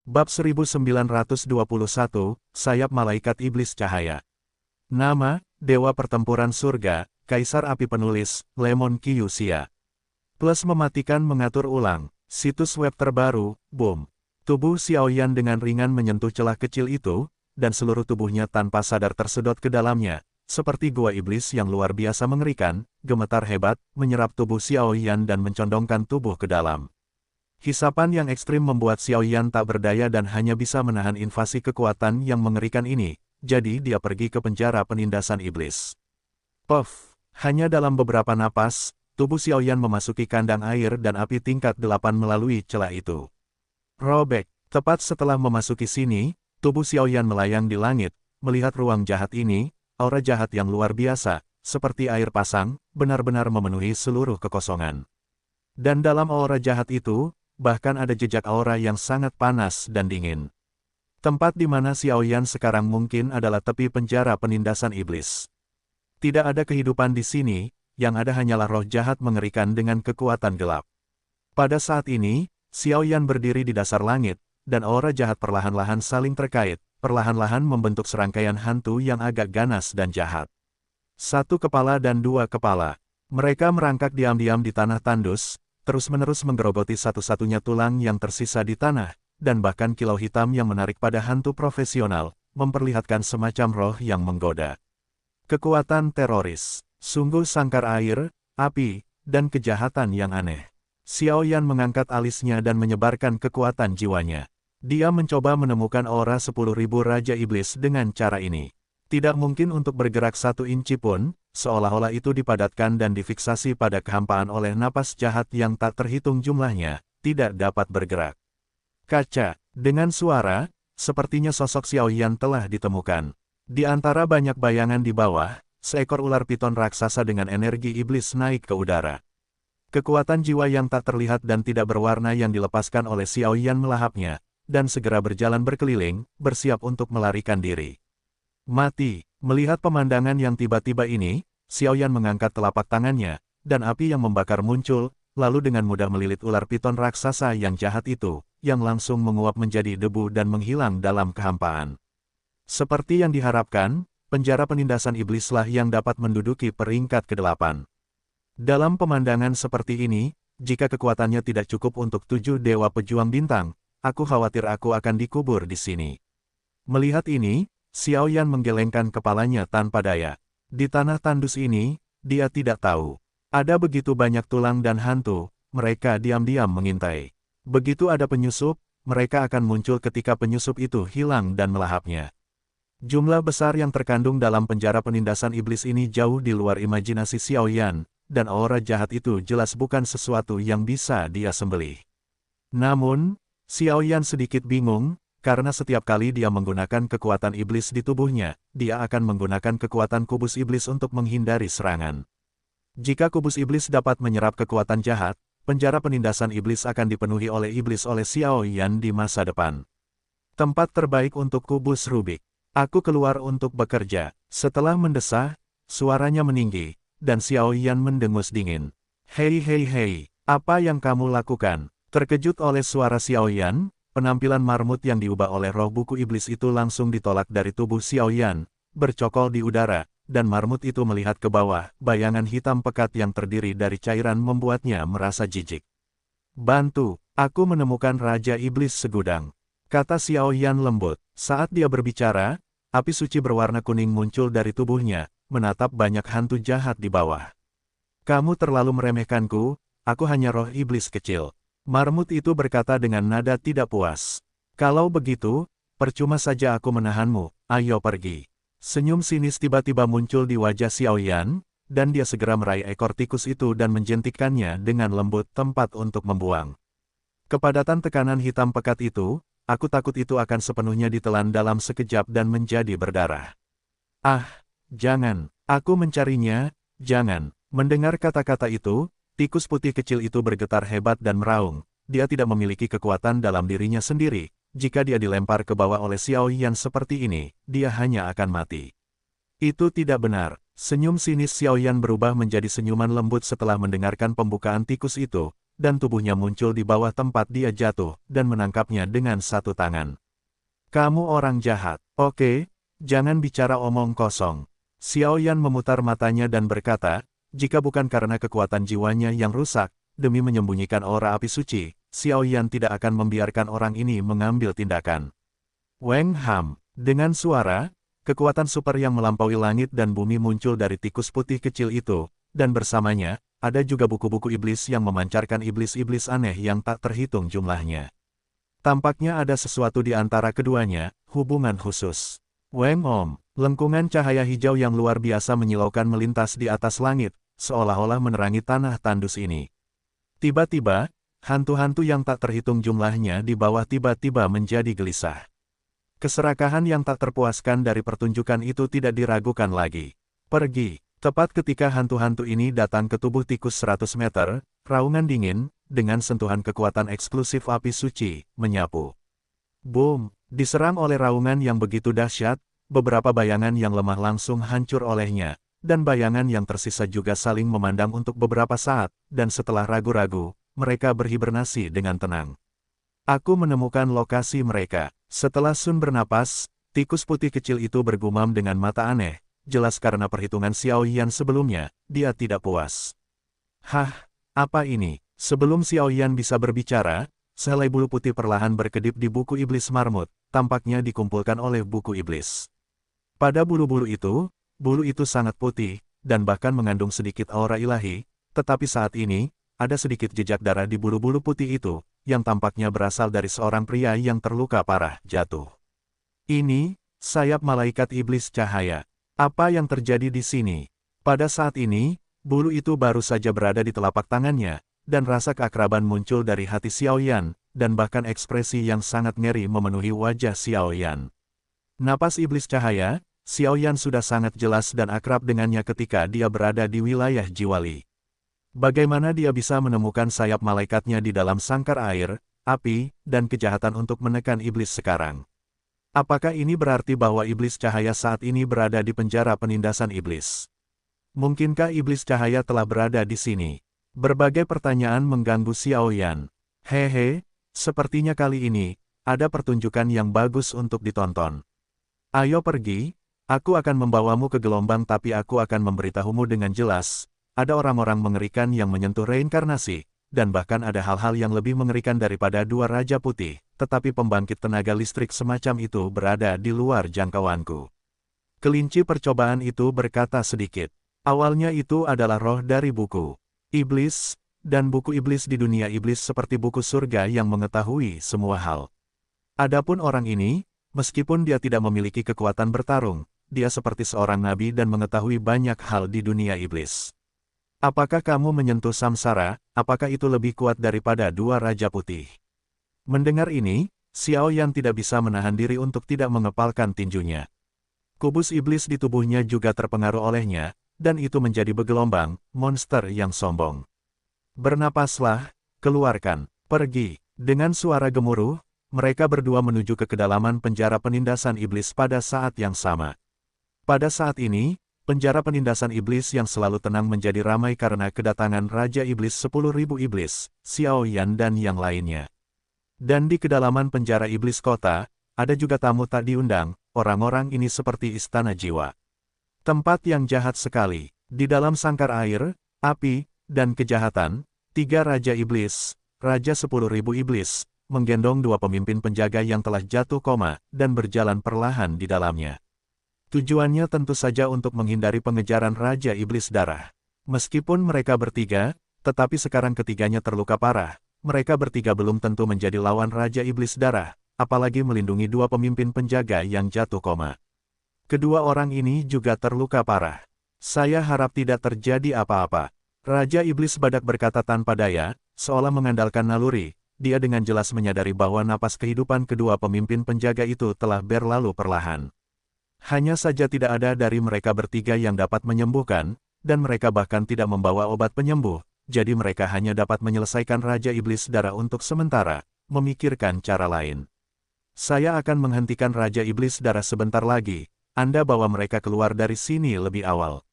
Bab 1921, Sayap Malaikat Iblis Cahaya. Nama, Dewa Pertempuran Surga, Kaisar Api Penulis, Lemon Kyusia. Plus mematikan mengatur ulang, situs web terbaru, boom. Tubuh Xiaoyan dengan ringan menyentuh celah kecil itu, dan seluruh tubuhnya tanpa sadar tersedot ke dalamnya, seperti gua iblis yang luar biasa mengerikan, gemetar hebat, menyerap tubuh Xiaoyan dan mencondongkan tubuh ke dalam. Hisapan yang ekstrim membuat Xiaoyan tak berdaya dan hanya bisa menahan invasi kekuatan yang mengerikan ini, jadi dia pergi ke penjara penindasan iblis. Puff! Hanya dalam beberapa napas, tubuh Xiaoyan memasuki kandang air dan api tingkat 8 melalui celah itu. Robek! Tepat setelah memasuki sini, tubuh Xiaoyan melayang di langit, melihat ruang jahat ini, aura jahat yang luar biasa, seperti air pasang, benar-benar memenuhi seluruh kekosongan. Dan dalam aura jahat itu, bahkan ada jejak aura yang sangat panas dan dingin. Tempat di mana Xiaoyan sekarang mungkin adalah tepi penjara penindasan iblis. Tidak ada kehidupan di sini, yang ada hanyalah roh jahat mengerikan dengan kekuatan gelap. Pada saat ini, Xiaoyan berdiri di dasar langit, dan aura jahat perlahan-lahan saling terkait, perlahan-lahan membentuk serangkaian hantu yang agak ganas dan jahat. Satu kepala dan dua kepala. Mereka merangkak diam-diam di tanah tandus, terus-menerus menggerogoti satu-satunya tulang yang tersisa di tanah, dan bahkan kilau hitam yang menarik pada hantu profesional, memperlihatkan semacam roh yang menggoda. Kekuatan teroris, sungguh sangkar air, api, dan kejahatan yang aneh. Xiaoyan mengangkat alisnya dan menyebarkan kekuatan jiwanya. Dia mencoba menemukan aura 10.000 Raja Iblis dengan cara ini. Tidak mungkin untuk bergerak 1 inci pun, seolah-olah itu dipadatkan dan difiksasi pada kehampaan oleh napas jahat yang tak terhitung jumlahnya, tidak dapat bergerak. Kaca, dengan suara, sepertinya sosok Xiaoyan telah ditemukan. Di antara banyak bayangan di bawah, seekor ular piton raksasa dengan energi iblis naik ke udara. Kekuatan jiwa yang tak terlihat dan tidak berwarna yang dilepaskan oleh Xiaoyan melahapnya, dan segera berjalan berkeliling, bersiap untuk melarikan diri. Mati! Melihat pemandangan yang tiba-tiba ini, Xiaoyan mengangkat telapak tangannya, dan api yang membakar muncul, lalu dengan mudah melilit ular piton raksasa yang jahat itu, yang langsung menguap menjadi debu dan menghilang dalam kehampaan. Seperti yang diharapkan, penjara penindasan iblislah yang dapat menduduki peringkat ke-8. Dalam pemandangan seperti ini, jika kekuatannya tidak cukup untuk 7 dewa pejuang bintang, aku khawatir aku akan dikubur di sini. Melihat ini, Xiaoyan menggelengkan kepalanya tanpa daya. Di tanah tandus ini, dia tidak tahu. Ada begitu banyak tulang dan hantu, mereka diam-diam mengintai. Begitu ada penyusup, mereka akan muncul ketika penyusup itu hilang dan melahapnya. Jumlah besar yang terkandung dalam penjara penindasan iblis ini jauh di luar imajinasi Xiaoyan, dan aura jahat itu jelas bukan sesuatu yang bisa dia sembelih. Namun, Xiaoyan sedikit bingung, karena setiap kali dia menggunakan kekuatan iblis di tubuhnya, dia akan menggunakan kekuatan kubus iblis untuk menghindari serangan. Jika kubus iblis dapat menyerap kekuatan jahat, penjara penindasan iblis akan dipenuhi oleh iblis oleh Xiaoyan di masa depan. Tempat terbaik untuk kubus Rubik. Aku keluar untuk bekerja. Setelah mendesah, suaranya meninggi, dan Xiaoyan mendengus dingin. Hei hei hei, apa yang kamu lakukan? Terkejut oleh suara Xiaoyan, penampilan marmut yang diubah oleh roh buku iblis itu langsung ditolak dari tubuh Xiaoyan, bercokol di udara, dan marmut itu melihat ke bawah, bayangan hitam pekat yang terdiri dari cairan membuatnya merasa jijik. Bantu, aku menemukan Raja Iblis segudang, kata Xiaoyan lembut. Saat dia berbicara, api suci berwarna kuning muncul dari tubuhnya, menatap banyak hantu jahat di bawah. Kamu terlalu meremehkanku, aku hanya roh iblis kecil. Marmut itu berkata dengan nada tidak puas. Kalau begitu, percuma saja aku menahanmu, ayo pergi. Senyum sinis tiba-tiba muncul di wajah Xiaoyan, dan dia segera meraih ekor tikus itu dan menjentikkannya dengan lembut tempat untuk membuang. Kepadatan tekanan hitam pekat itu, aku takut itu akan sepenuhnya ditelan dalam sekejap dan menjadi berdarah. Ah, jangan, aku mencarinya, jangan. Mendengar kata-kata itu, tikus putih kecil itu bergetar hebat dan meraung. Dia tidak memiliki kekuatan dalam dirinya sendiri. Jika dia dilempar ke bawah oleh Xiaoyan seperti ini, dia hanya akan mati. Itu tidak benar. Senyum sinis Xiaoyan berubah menjadi senyuman lembut setelah mendengarkan pembukaan tikus itu, dan tubuhnya muncul di bawah tempat dia jatuh, dan menangkapnya dengan satu tangan. Kamu orang jahat. Oke, jangan bicara omong kosong. Xiao Yan memutar matanya dan berkata, jika bukan karena kekuatan jiwanya yang rusak, demi menyembunyikan aura api suci, Xiao Yan tidak akan membiarkan orang ini mengambil tindakan. Weng Ham, dengan suara, kekuatan super yang melampaui langit dan bumi muncul dari tikus putih kecil itu, dan bersamanya, ada juga buku-buku iblis yang memancarkan iblis-iblis aneh yang tak terhitung jumlahnya. Tampaknya ada sesuatu di antara keduanya, hubungan khusus. Weng Om, lengkungan cahaya hijau yang luar biasa menyilaukan melintas di atas langit, seolah-olah menerangi tanah tandus ini. Tiba-tiba, hantu-hantu yang tak terhitung jumlahnya di bawah tiba-tiba menjadi gelisah. Keserakahan yang tak terpuaskan dari pertunjukan itu tidak diragukan lagi. Pergi. Tepat ketika hantu-hantu ini datang ke tubuh tikus 100 meter, raungan dingin, dengan sentuhan kekuatan eksklusif api suci, menyapu. Boom! Diserang oleh raungan yang begitu dahsyat, beberapa bayangan yang lemah langsung hancur olehnya, dan bayangan yang tersisa juga saling memandang untuk beberapa saat, dan setelah ragu-ragu, mereka berhibernasi dengan tenang. Aku menemukan lokasi mereka. Setelah Sun bernapas, tikus putih kecil itu bergumam dengan mata aneh, jelas karena perhitungan Xiao Yan sebelumnya, dia tidak puas. Hah, apa ini? Sebelum Xiao Yan bisa berbicara, sehelai bulu putih perlahan berkedip di buku iblis marmut, tampaknya dikumpulkan oleh buku iblis. Pada bulu itu sangat putih, dan bahkan mengandung sedikit aura ilahi, tetapi saat ini, ada sedikit jejak darah di bulu-bulu putih itu, yang tampaknya berasal dari seorang pria yang terluka parah jatuh. Ini, sayap malaikat iblis cahaya. Apa yang terjadi di sini? Pada saat ini, bulu itu baru saja berada di telapak tangannya, dan rasa keakraban muncul dari hati Xiao Yan, dan bahkan ekspresi yang sangat ngeri memenuhi wajah Xiao Yan. Napas iblis cahaya, Xiao Yan sudah sangat jelas dan akrab dengannya ketika dia berada di wilayah Jiwali. Bagaimana dia bisa menemukan sayap malaikatnya di dalam sangkar air, api, dan kejahatan untuk menekan iblis sekarang? Apakah ini berarti bahwa iblis cahaya saat ini berada di penjara penindasan iblis? Mungkinkah iblis cahaya telah berada di sini? Berbagai pertanyaan mengganggu Xiao Yan. Hehe, sepertinya kali ini, ada pertunjukan yang bagus untuk ditonton. Ayo pergi, aku akan membawamu ke gelombang tapi aku akan memberitahumu dengan jelas. Ada orang-orang mengerikan yang menyentuh reinkarnasi, dan bahkan ada hal-hal yang lebih mengerikan daripada dua Raja Putih, tetapi pembangkit tenaga listrik semacam itu berada di luar jangkauanku. Kelinci percobaan itu berkata sedikit. Awalnya itu adalah roh dari buku iblis, dan buku iblis di dunia iblis seperti buku surga yang mengetahui semua hal. Adapun orang ini, meskipun dia tidak memiliki kekuatan bertarung, dia seperti seorang nabi dan mengetahui banyak hal di dunia iblis. Apakah kamu menyentuh samsara, apakah itu lebih kuat daripada dua Raja Putih? Mendengar ini, Xiao Yan tidak bisa menahan diri untuk tidak mengepalkan tinjunya. Kubus iblis di tubuhnya juga terpengaruh olehnya, dan itu menjadi bergelombang, monster yang sombong. Bernapaslah, keluarkan, pergi. Dengan suara gemuruh, mereka berdua menuju ke kedalaman penjara penindasan iblis pada saat yang sama. Pada saat ini, penjara penindasan iblis yang selalu tenang menjadi ramai karena kedatangan Raja Iblis 10.000 Iblis, Xiao Yan dan yang lainnya. Dan di kedalaman penjara iblis kota, ada juga tamu tak diundang, orang-orang ini seperti istana jiwa. Tempat yang jahat sekali, di dalam sangkar air, api, dan kejahatan, 3 Raja Iblis, Raja 10.000 Iblis, menggendong 2 pemimpin penjaga yang telah jatuh koma, dan berjalan perlahan di dalamnya. Tujuannya tentu saja untuk menghindari pengejaran Raja Iblis Darah. Meskipun mereka bertiga, tetapi sekarang ketiganya terluka parah, mereka bertiga belum tentu menjadi lawan Raja Iblis Darah, apalagi melindungi 2 pemimpin penjaga yang jatuh koma. Kedua orang ini juga terluka parah. Saya harap tidak terjadi apa-apa. Raja Iblis Badak berkata tanpa daya, seolah mengandalkan naluri, dia dengan jelas menyadari bahwa napas kehidupan kedua pemimpin penjaga itu telah berlalu perlahan. Hanya saja tidak ada dari mereka bertiga yang dapat menyembuhkan, dan mereka bahkan tidak membawa obat penyembuh, jadi mereka hanya dapat menyelesaikan Raja Iblis Darah untuk sementara, memikirkan cara lain. Saya akan menghentikan Raja Iblis Darah sebentar lagi, Anda bawa mereka keluar dari sini lebih awal.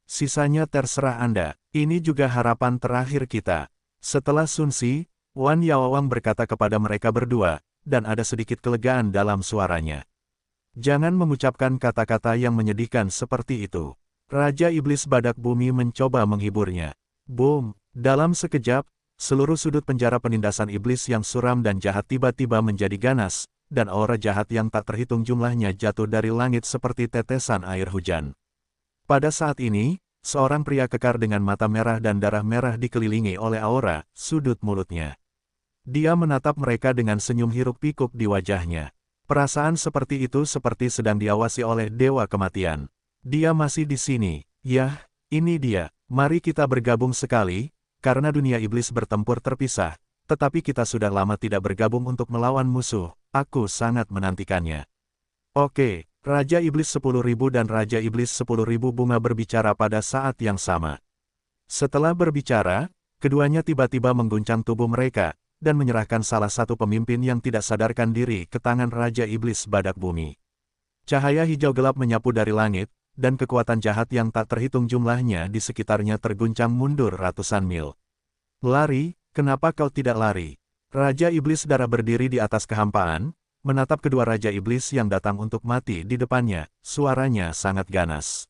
Sisanya terserah Anda, ini juga harapan terakhir kita. Setelah Sunsi, Wan Yaowang berkata kepada mereka berdua, dan ada sedikit kelegaan dalam suaranya. Jangan mengucapkan kata-kata yang menyedihkan seperti itu. Raja Iblis Badak Bumi mencoba menghiburnya. Boom! Dalam sekejap, seluruh sudut penjara penindasan iblis yang suram dan jahat tiba-tiba menjadi ganas, dan aura jahat yang tak terhitung jumlahnya jatuh dari langit seperti tetesan air hujan. Pada saat ini, seorang pria kekar dengan mata merah dan darah merah dikelilingi oleh aura sudut mulutnya. Dia menatap mereka dengan senyum hiruk-pikuk di wajahnya. Perasaan seperti itu seperti sedang diawasi oleh Dewa Kematian. Dia masih di sini. Yah, ini dia. Mari kita bergabung sekali, karena dunia iblis bertempur terpisah, tetapi kita sudah lama tidak bergabung untuk melawan musuh. Aku sangat menantikannya. Oke, Raja Iblis 10.000 dan Raja Iblis 10.000 bunga berbicara pada saat yang sama. Setelah berbicara, keduanya tiba-tiba mengguncang tubuh mereka, dan menyerahkan salah satu pemimpin yang tidak sadarkan diri ke tangan Raja Iblis Badak Bumi. Cahaya hijau gelap menyapu dari langit, dan kekuatan jahat yang tak terhitung jumlahnya di sekitarnya terguncang mundur ratusan mil. Lari, kenapa kau tidak lari? Raja Iblis Darah berdiri di atas kehampaan, menatap kedua Raja Iblis yang datang untuk mati di depannya, suaranya sangat ganas.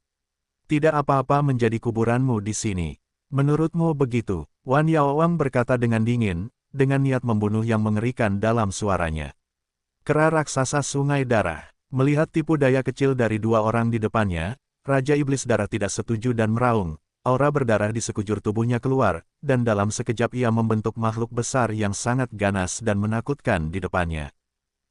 Tidak apa-apa menjadi kuburanmu di sini. Menurutmu begitu? Wan Yaowang berkata dengan dingin, dengan niat membunuh yang mengerikan dalam suaranya. Kera raksasa sungai darah. Melihat tipu daya kecil dari dua orang di depannya, Raja Iblis Darah tidak setuju dan meraung. Aura berdarah di sekujur tubuhnya keluar, dan dalam sekejap ia membentuk makhluk besar yang sangat ganas dan menakutkan di depannya.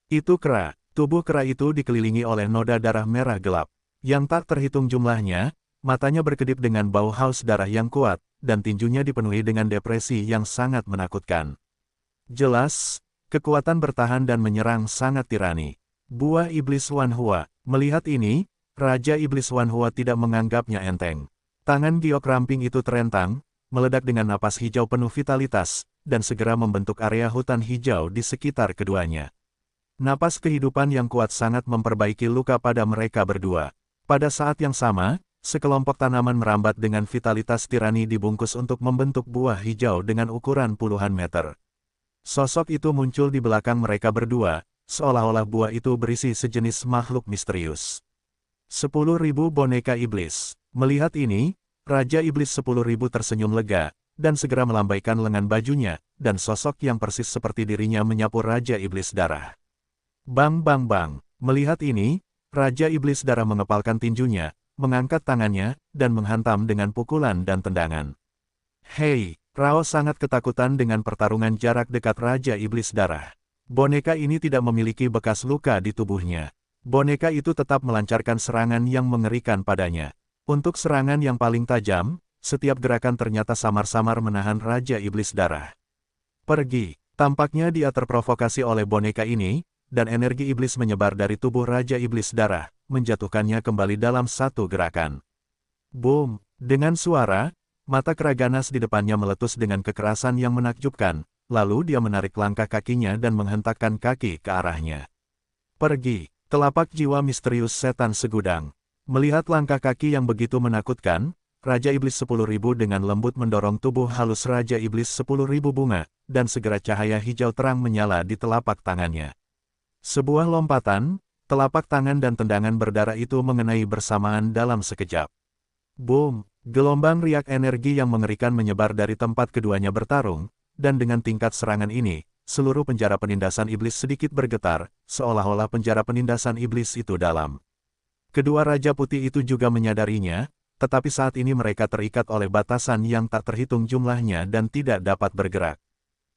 Itu kera. Tubuh kera itu dikelilingi oleh noda darah merah gelap, yang tak terhitung jumlahnya, matanya berkedip dengan bau haus darah yang kuat, dan tinjunya dipenuhi dengan depresi yang sangat menakutkan. Jelas, kekuatan bertahan dan menyerang sangat tirani. Buah Iblis Wanhua. Melihat ini, Raja Iblis Wanhua tidak menganggapnya enteng. Tangan giok ramping itu terentang, meledak dengan napas hijau penuh vitalitas, dan segera membentuk area hutan hijau di sekitar keduanya. Napas kehidupan yang kuat sangat memperbaiki luka pada mereka berdua. Pada saat yang sama, sekelompok tanaman merambat dengan vitalitas tirani dibungkus untuk membentuk buah hijau dengan ukuran puluhan meter. Sosok itu muncul di belakang mereka berdua, seolah-olah buah itu berisi sejenis makhluk misterius. 10.000 boneka iblis. Melihat ini, Raja Iblis 10.000 tersenyum lega, dan segera melambaikan lengan bajunya, dan sosok yang persis seperti dirinya menyapu Raja Iblis Darah. Bang bang bang. Melihat ini, Raja Iblis Darah mengepalkan tinjunya, mengangkat tangannya, dan menghantam dengan pukulan dan tendangan. Hei! Rao sangat ketakutan dengan pertarungan jarak dekat Raja Iblis Darah. Boneka ini tidak memiliki bekas luka di tubuhnya. Boneka itu tetap melancarkan serangan yang mengerikan padanya. Untuk serangan yang paling tajam, setiap gerakan ternyata samar-samar menahan Raja Iblis Darah. Pergi. Tampaknya dia terprovokasi oleh boneka ini, dan energi iblis menyebar dari tubuh Raja Iblis Darah, menjatuhkannya kembali dalam satu gerakan. Boom! Dengan suara, mata kera ganas di depannya meletus dengan kekerasan yang menakjubkan, lalu dia menarik langkah kakinya dan menghentakkan kaki ke arahnya. Pergi! Telapak jiwa misterius setan segudang. Melihat langkah kaki yang begitu menakutkan, Raja Iblis 10.000 dengan lembut mendorong tubuh halus Raja Iblis 10.000 bunga, dan segera cahaya hijau terang menyala di telapak tangannya. Sebuah lompatan, telapak tangan dan tendangan berdarah itu mengenai bersamaan dalam sekejap. Boom! Gelombang riak energi yang mengerikan menyebar dari tempat keduanya bertarung, dan dengan tingkat serangan ini, seluruh penjara penindasan iblis sedikit bergetar, seolah-olah penjara penindasan iblis itu dalam. Kedua Raja Putih itu juga menyadarinya, tetapi saat ini mereka terikat oleh batasan yang tak terhitung jumlahnya dan tidak dapat bergerak.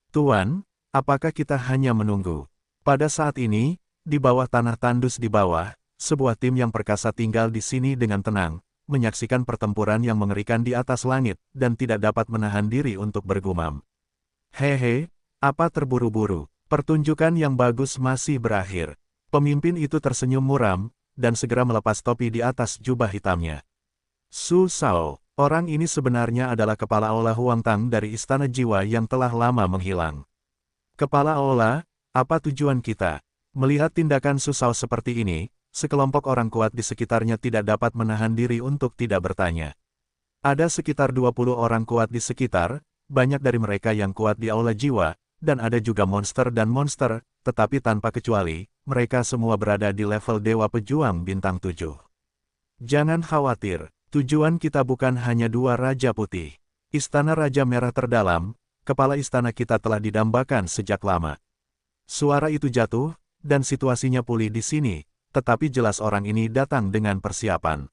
Tuan, apakah kita hanya menunggu? Pada saat ini, di bawah tanah tandus di bawah, sebuah tim yang perkasa tinggal di sini dengan tenang, menyaksikan pertempuran yang mengerikan di atas langit, dan tidak dapat menahan diri untuk bergumam. Hehe, apa terburu-buru? Pertunjukan yang bagus masih berakhir. Pemimpin itu tersenyum muram, dan segera melepas topi di atas jubah hitamnya. Su Shao, orang ini sebenarnya adalah Kepala Aula Huangtang dari Istana Jiwa yang telah lama menghilang. Kepala Aula, apa tujuan kita? Melihat tindakan Su Shao seperti ini, sekelompok orang kuat di sekitarnya tidak dapat menahan diri untuk tidak bertanya. Ada sekitar 20 orang kuat di sekitar, banyak dari mereka yang kuat di aula jiwa, dan ada juga monster dan monster, tetapi tanpa kecuali, mereka semua berada di level Dewa Pejuang Bintang 7. Jangan khawatir, tujuan kita bukan hanya dua Raja Putih. Istana Raja Merah terdalam, kepala istana kita telah didambakan sejak lama. Suara itu jatuh, dan situasinya pulih di sini, tetapi jelas orang ini datang dengan persiapan.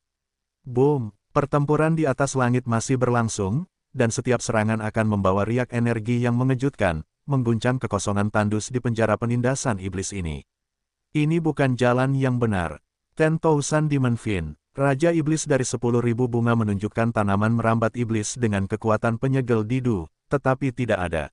Boom, pertempuran di atas langit masih berlangsung, dan setiap serangan akan membawa riak energi yang mengejutkan, mengguncang kekosongan tandus di penjara penindasan iblis ini. Ini bukan jalan yang benar. 10,000 Demon Fin, Raja Iblis dari 10.000 bunga menunjukkan tanaman merambat iblis dengan kekuatan penyegel didu, tetapi tidak ada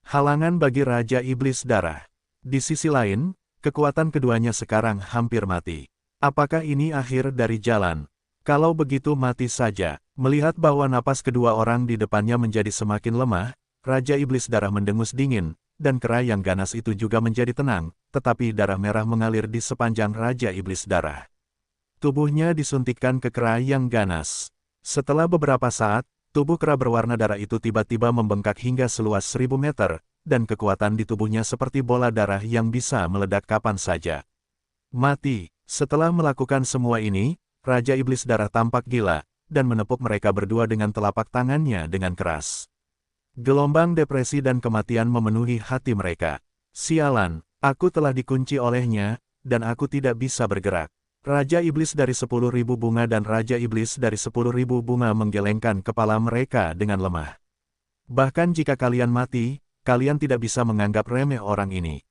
halangan bagi Raja Iblis Darah. Di sisi lain, kekuatan keduanya sekarang hampir mati. Apakah ini akhir dari jalan? Kalau begitu mati saja. Melihat bahwa napas kedua orang di depannya menjadi semakin lemah, Raja Iblis Darah mendengus dingin, dan kera yang ganas itu juga menjadi tenang, tetapi darah merah mengalir di sepanjang Raja Iblis Darah. Tubuhnya disuntikkan ke kera yang ganas. Setelah beberapa saat, tubuh kera berwarna darah itu tiba-tiba membengkak hingga seluas 1000 meter, dan kekuatan di tubuhnya seperti bola darah yang bisa meledak kapan saja. Mati. Setelah melakukan semua ini, Raja Iblis Darah tampak gila, dan menepuk mereka berdua dengan telapak tangannya dengan keras. Gelombang depresi dan kematian memenuhi hati mereka. Sialan, aku telah dikunci olehnya, dan aku tidak bisa bergerak. Raja Iblis dari 10.000 bunga dan Raja Iblis dari 10.000 bunga menggelengkan kepala mereka dengan lemah. Bahkan jika kalian mati, kalian tidak bisa menganggap remeh orang ini.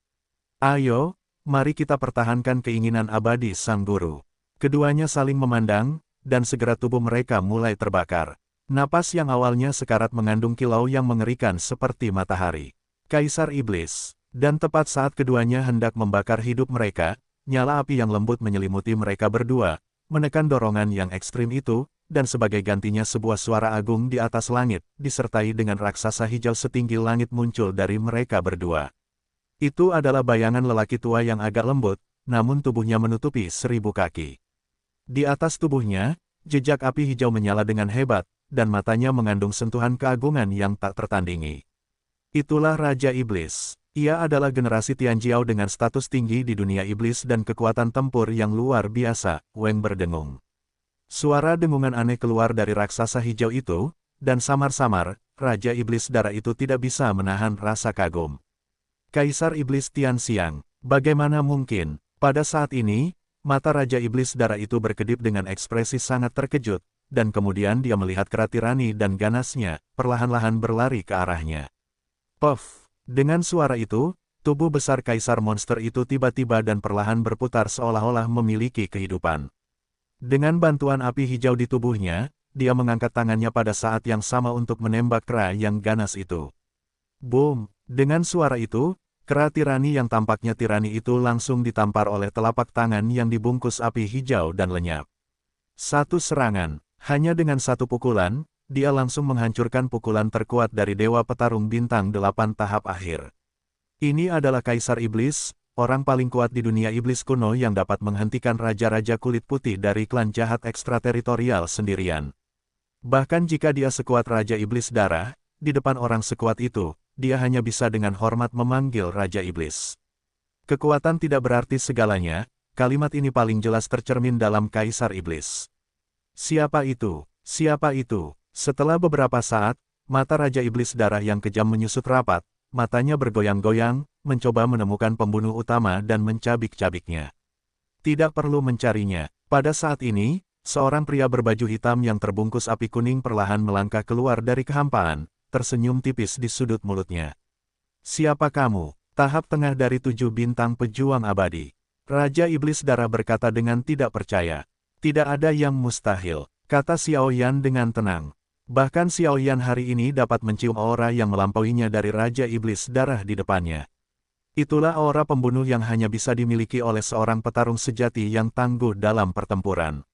Ayo, mari kita pertahankan keinginan abadi Sang Guru. Keduanya saling memandang, dan segera tubuh mereka mulai terbakar. Napas yang awalnya sekarat mengandung kilau yang mengerikan seperti matahari. Kaisar Iblis. Dan tepat saat keduanya hendak membakar hidup mereka, nyala api yang lembut menyelimuti mereka berdua, menekan dorongan yang ekstrim itu, dan sebagai gantinya sebuah suara agung di atas langit, disertai dengan raksasa hijau setinggi langit muncul dari mereka berdua. Itu adalah bayangan lelaki tua yang agak lembut, namun tubuhnya menutupi 1000 kaki. Di atas tubuhnya, jejak api hijau menyala dengan hebat, dan matanya mengandung sentuhan keagungan yang tak tertandingi. Itulah Raja Iblis. Ia adalah generasi Tianjiao dengan status tinggi di dunia iblis dan kekuatan tempur yang luar biasa, Weng berdengung. Suara dengungan aneh keluar dari raksasa hijau itu, dan samar-samar, Raja Iblis Darah itu tidak bisa menahan rasa kagum. Kaisar Iblis Tianxiang, bagaimana mungkin? Pada saat ini, mata Raja Iblis Darah itu berkedip dengan ekspresi sangat terkejut, dan kemudian dia melihat kera tirani dan ganasnya, perlahan-lahan berlari ke arahnya. Puff! Dengan suara itu, tubuh besar Kaisar Monster itu tiba-tiba dan perlahan berputar seolah-olah memiliki kehidupan. Dengan bantuan api hijau di tubuhnya, dia mengangkat tangannya pada saat yang sama untuk menembak kera yang ganas itu. Boom! Dengan suara itu, kera tirani yang tampaknya tirani itu langsung ditampar oleh telapak tangan yang dibungkus api hijau dan lenyap. Satu serangan, hanya dengan satu pukulan, dia langsung menghancurkan pukulan terkuat dari Dewa Petarung Bintang 8 tahap akhir. Ini adalah Kaisar Iblis, orang paling kuat di dunia iblis kuno yang dapat menghentikan raja-raja kulit putih dari klan jahat ekstrateritorial sendirian. Bahkan jika dia sekuat Raja Iblis Darah, di depan orang sekuat itu, dia hanya bisa dengan hormat memanggil Raja Iblis. Kekuatan tidak berarti segalanya, kalimat ini paling jelas tercermin dalam Kaisar Iblis. Siapa itu? Siapa itu? Setelah beberapa saat, mata Raja Iblis Darah yang kejam menyusut rapat, matanya bergoyang-goyang, mencoba menemukan pembunuh utama dan mencabik-cabiknya. Tidak perlu mencarinya. Pada saat ini, seorang pria berbaju hitam yang terbungkus api kuning perlahan melangkah keluar dari kehampaan, tersenyum tipis di sudut mulutnya. Siapa kamu? Tahap tengah dari 7 bintang pejuang abadi. Raja Iblis Darah berkata dengan tidak percaya. Tidak ada yang mustahil, kata Xiao Yan dengan tenang. Bahkan Xiao Yan hari ini dapat mencium aura yang melampauinya dari Raja Iblis Darah di depannya. Itulah aura pembunuh yang hanya bisa dimiliki oleh seorang petarung sejati yang tangguh dalam pertempuran.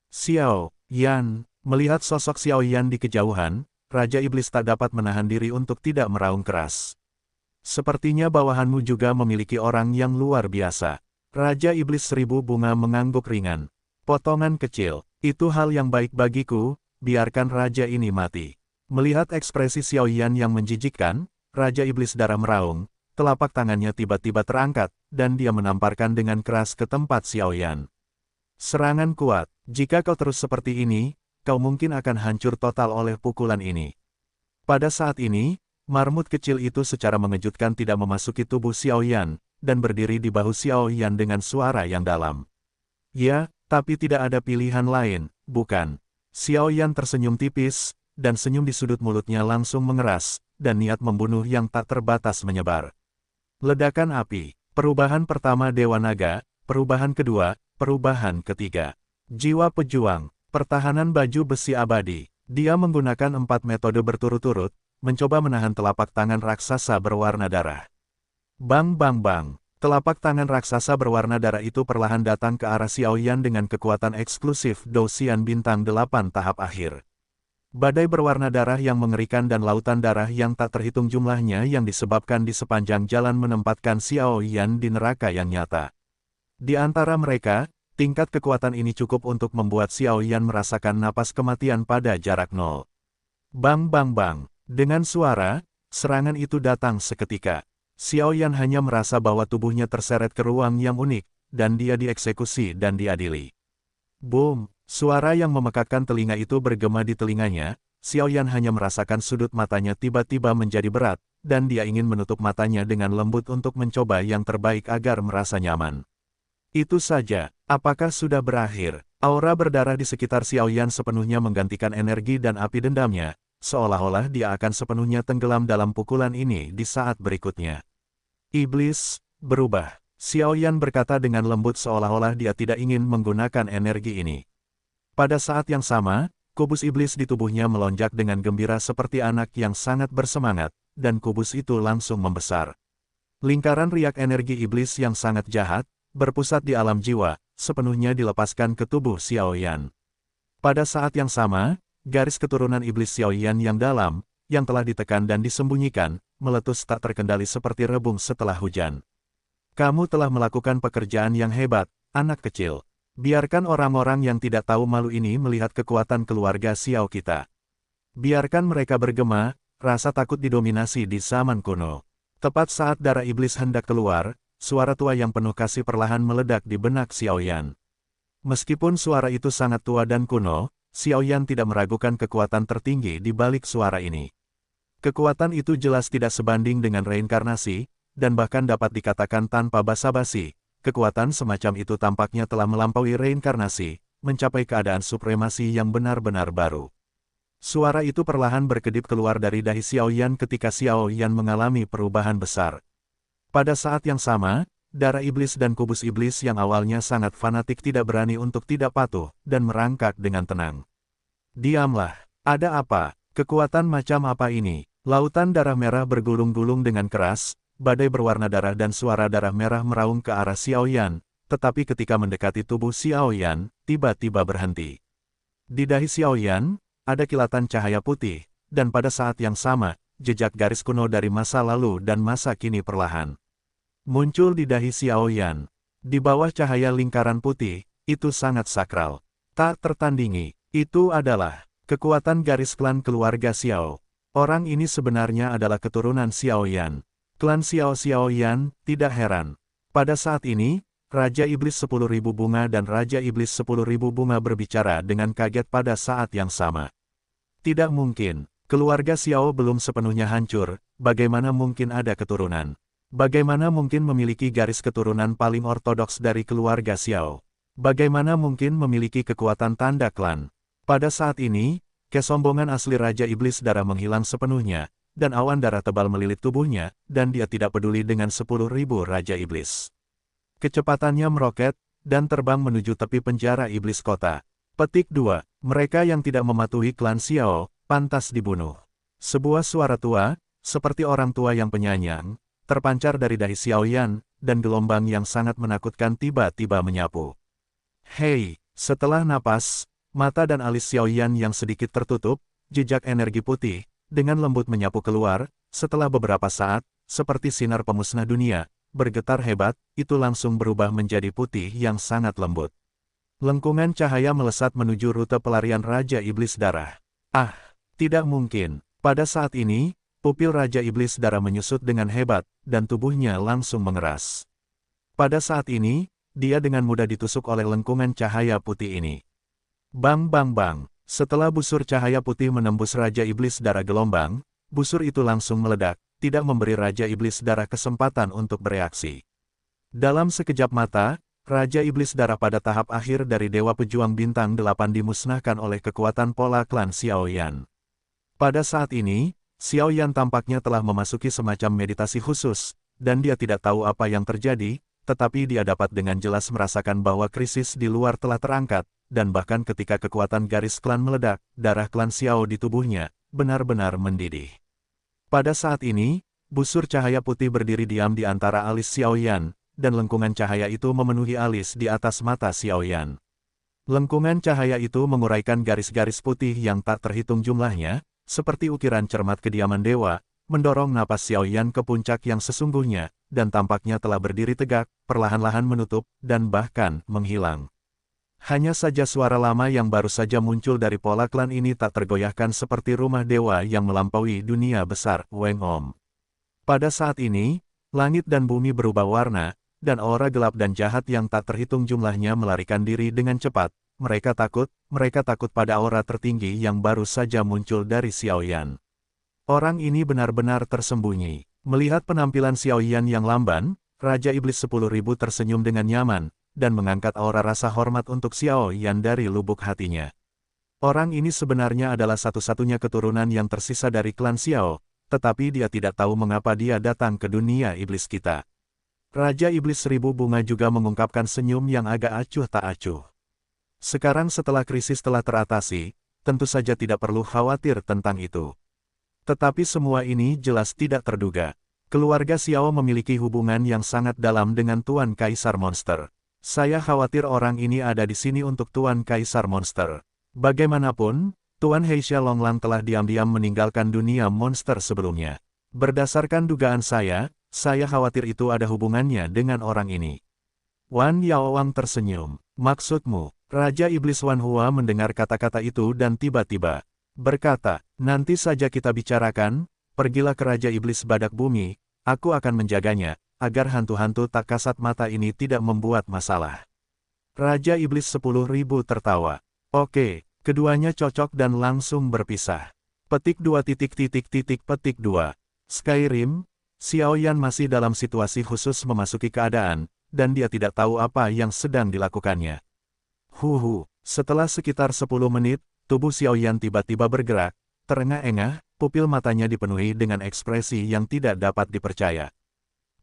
Xiao Yan, melihat sosok Xiao Yan di kejauhan, Raja Iblis tak dapat menahan diri untuk tidak meraung keras. Sepertinya bawahanmu juga memiliki orang yang luar biasa. Raja Iblis 1000 bunga mengangguk ringan. Potongan kecil, itu hal yang baik bagiku, biarkan raja ini mati. Melihat ekspresi Xiaoyan yang menjijikkan, Raja Iblis Darah meraung, telapak tangannya tiba-tiba terangkat, dan dia menamparkan dengan keras ke tempat Xiaoyan. Serangan kuat, jika kau terus seperti ini, kau mungkin akan hancur total oleh pukulan ini. Pada saat ini, marmut kecil itu secara mengejutkan tidak memasuki tubuh Xiaoyan, dan berdiri di bahu Xiaoyan dengan suara yang dalam. Ya, tapi tidak ada pilihan lain, bukan? Xiaoyan tersenyum tipis, dan senyum di sudut mulutnya langsung mengeras, dan niat membunuh yang tak terbatas menyebar. Ledakan api, perubahan pertama Dewa Naga, perubahan kedua, perubahan ketiga. Jiwa pejuang, pertahanan baju besi abadi. Dia menggunakan 4 metode berturut-turut, mencoba menahan telapak tangan raksasa berwarna darah. Bang bang bang, telapak tangan raksasa berwarna darah itu perlahan datang ke arah Xiaoyan dengan kekuatan eksklusif Douxian Bintang 8 tahap akhir. Badai berwarna darah yang mengerikan dan lautan darah yang tak terhitung jumlahnya yang disebabkan di sepanjang jalan menempatkan Xiaoyan di neraka yang nyata. Di antara mereka, tingkat kekuatan ini cukup untuk membuat Xiaoyan merasakan napas kematian pada jarak nol. Bang bang bang, dengan suara, serangan itu datang seketika. Xiaoyan hanya merasa bahwa tubuhnya terseret ke ruang yang unik, dan dia dieksekusi dan diadili. Boom! Suara yang memekakkan telinga itu bergema di telinganya. Xiaoyan hanya merasakan sudut matanya tiba-tiba menjadi berat, dan dia ingin menutup matanya dengan lembut untuk mencoba yang terbaik agar merasa nyaman. Itu saja, apakah sudah berakhir? Aura berdarah di sekitar Xiaoyan sepenuhnya menggantikan energi dan api dendamnya, seolah-olah dia akan sepenuhnya tenggelam dalam pukulan ini di saat berikutnya. Iblis, berubah. Xiaoyan berkata dengan lembut seolah-olah dia tidak ingin menggunakan energi ini. Pada saat yang sama, kubus iblis di tubuhnya melonjak dengan gembira seperti anak yang sangat bersemangat, dan kubus itu langsung membesar. Lingkaran riak energi iblis yang sangat jahat, berpusat di alam jiwa, sepenuhnya dilepaskan ke tubuh Xiaoyan. Pada saat yang sama, garis keturunan iblis Xiaoyan yang dalam, yang telah ditekan dan disembunyikan, meletus tak terkendali seperti rebung setelah hujan. Kamu telah melakukan pekerjaan yang hebat, anak kecil. Biarkan orang-orang yang tidak tahu malu ini melihat kekuatan keluarga Xiao kita. Biarkan mereka bergema, rasa takut didominasi di zaman kuno. Tepat saat darah iblis hendak keluar, suara tua yang penuh kasih perlahan meledak di benak Xiaoyan. Meskipun suara itu sangat tua dan kuno, Xiaoyan tidak meragukan kekuatan tertinggi di balik suara ini. Kekuatan itu jelas tidak sebanding dengan reinkarnasi, dan bahkan dapat dikatakan tanpa basa-basi. Kekuatan semacam itu tampaknya telah melampaui reinkarnasi, mencapai keadaan supremasi yang benar-benar baru. Suara itu perlahan berkedip keluar dari dahi Xiaoyan ketika Xiaoyan mengalami perubahan besar. Pada saat yang sama, darah iblis dan kubus iblis yang awalnya sangat fanatik tidak berani untuk tidak patuh, dan merangkak dengan tenang. Diamlah, ada apa? Kekuatan macam apa ini? Lautan darah merah bergulung-gulung dengan keras. Badai berwarna darah dan suara darah merah meraung ke arah Xiaoyan, tetapi ketika mendekati tubuh Xiaoyan, tiba-tiba berhenti. Di dahi Xiaoyan, ada kilatan cahaya putih, dan pada saat yang sama, jejak garis kuno dari masa lalu dan masa kini perlahan muncul di dahi Xiaoyan. Di bawah cahaya lingkaran putih, itu sangat sakral. Tak tertandingi, itu adalah kekuatan garis klan keluarga Xiao. Orang ini sebenarnya adalah keturunan Xiaoyan. Klan Xiaoyan, tidak heran. Pada saat ini, Raja Iblis 10.000 bunga dan Raja Iblis 10.000 bunga berbicara dengan kaget pada saat yang sama. Tidak mungkin, keluarga Xiao belum sepenuhnya hancur, bagaimana mungkin ada keturunan? Bagaimana mungkin memiliki garis keturunan paling ortodoks dari keluarga Xiao? Bagaimana mungkin memiliki kekuatan tanda klan? Pada saat ini, kesombongan asli Raja Iblis Darah menghilang sepenuhnya, dan awan darah tebal melilit tubuhnya, dan dia tidak peduli dengan 10.000 Raja Iblis. Kecepatannya meroket, dan terbang menuju tepi penjara Iblis Kota. Petik 2. Mereka yang tidak mematuhi klan Xiao, pantas dibunuh. Sebuah suara tua, seperti orang tua yang penyayang, terpancar dari dahi Xiaoyan, dan gelombang yang sangat menakutkan tiba-tiba menyapu. Hei, setelah napas, mata dan alis Xiaoyan yang sedikit tertutup, jejak energi putih, dengan lembut menyapu keluar, setelah beberapa saat, seperti sinar pemusnah dunia, bergetar hebat, itu langsung berubah menjadi putih yang sangat lembut. Lengkungan cahaya melesat menuju rute pelarian Raja Iblis Darah. Ah! Tidak mungkin. Pada saat ini, pupil Raja Iblis Darah menyusut dengan hebat, dan tubuhnya langsung mengeras. Pada saat ini, dia dengan mudah ditusuk oleh lengkungan cahaya putih ini. Bang bang bang. Setelah busur cahaya putih menembus Raja Iblis Darah gelombang, busur itu langsung meledak, tidak memberi Raja Iblis Darah kesempatan untuk bereaksi. Dalam sekejap mata, Raja Iblis Darah pada tahap akhir dari Dewa Pejuang Bintang 8 dimusnahkan oleh kekuatan pola klan Xiaoyan. Pada saat ini, Xiaoyan tampaknya telah memasuki semacam meditasi khusus, dan dia tidak tahu apa yang terjadi, tetapi dia dapat dengan jelas merasakan bahwa krisis di luar telah terangkat, dan bahkan ketika kekuatan garis klan meledak, darah klan Xiao di tubuhnya benar-benar mendidih. Pada saat ini, busur cahaya putih berdiri diam di antara alis Xiaoyan, dan lengkungan cahaya itu memenuhi alis di atas mata Xiaoyan. Lengkungan cahaya itu menguraikan garis-garis putih yang tak terhitung jumlahnya, seperti ukiran cermat kediaman dewa, mendorong napas Xiaoyan ke puncak yang sesungguhnya, dan tampaknya telah berdiri tegak, perlahan-lahan menutup, dan bahkan menghilang. Hanya saja suara lama yang baru saja muncul dari pola klan ini tak tergoyahkan seperti rumah dewa yang melampaui dunia besar, Weng Om. Pada saat ini, langit dan bumi berubah warna, dan aura gelap dan jahat yang tak terhitung jumlahnya melarikan diri dengan cepat. Mereka takut pada aura tertinggi yang baru saja muncul dari Xiaoyan. Orang ini benar-benar tersembunyi. Melihat penampilan Xiaoyan yang lamban, Raja Iblis 10.000 tersenyum dengan nyaman, dan mengangkat aura rasa hormat untuk Xiaoyan dari lubuk hatinya. Orang ini sebenarnya adalah satu-satunya keturunan yang tersisa dari klan Xiao, tetapi dia tidak tahu mengapa dia datang ke dunia iblis kita. Raja Iblis 1000 bunga juga mengungkapkan senyum yang agak acuh tak acuh. Sekarang setelah krisis telah teratasi, tentu saja tidak perlu khawatir tentang itu. Tetapi semua ini jelas tidak terduga. Keluarga Xiao memiliki hubungan yang sangat dalam dengan Tuan Kaisar Monster. Saya khawatir orang ini ada di sini untuk Tuan Kaisar Monster. Bagaimanapun, Tuan Heisha Longlang telah diam-diam meninggalkan dunia monster sebelumnya. Berdasarkan dugaan saya khawatir itu ada hubungannya dengan orang ini. Wan Yaowang tersenyum. Maksudmu? Raja Iblis Wan Hua mendengar kata-kata itu dan tiba-tiba berkata, nanti saja kita bicarakan, pergilah ke Raja Iblis Badak Bumi, aku akan menjaganya, agar hantu-hantu tak kasat mata ini tidak membuat masalah. Raja Iblis 10.000 tertawa. Oke, keduanya cocok dan langsung berpisah. Petik 2 petik 2. Skyrim, Xiaoyan masih dalam situasi khusus memasuki keadaan, dan dia tidak tahu apa yang sedang dilakukannya. Setelah sekitar 10 menit, tubuh Xiaoyan tiba-tiba bergerak, terengah-engah, pupil matanya dipenuhi dengan ekspresi yang tidak dapat dipercaya.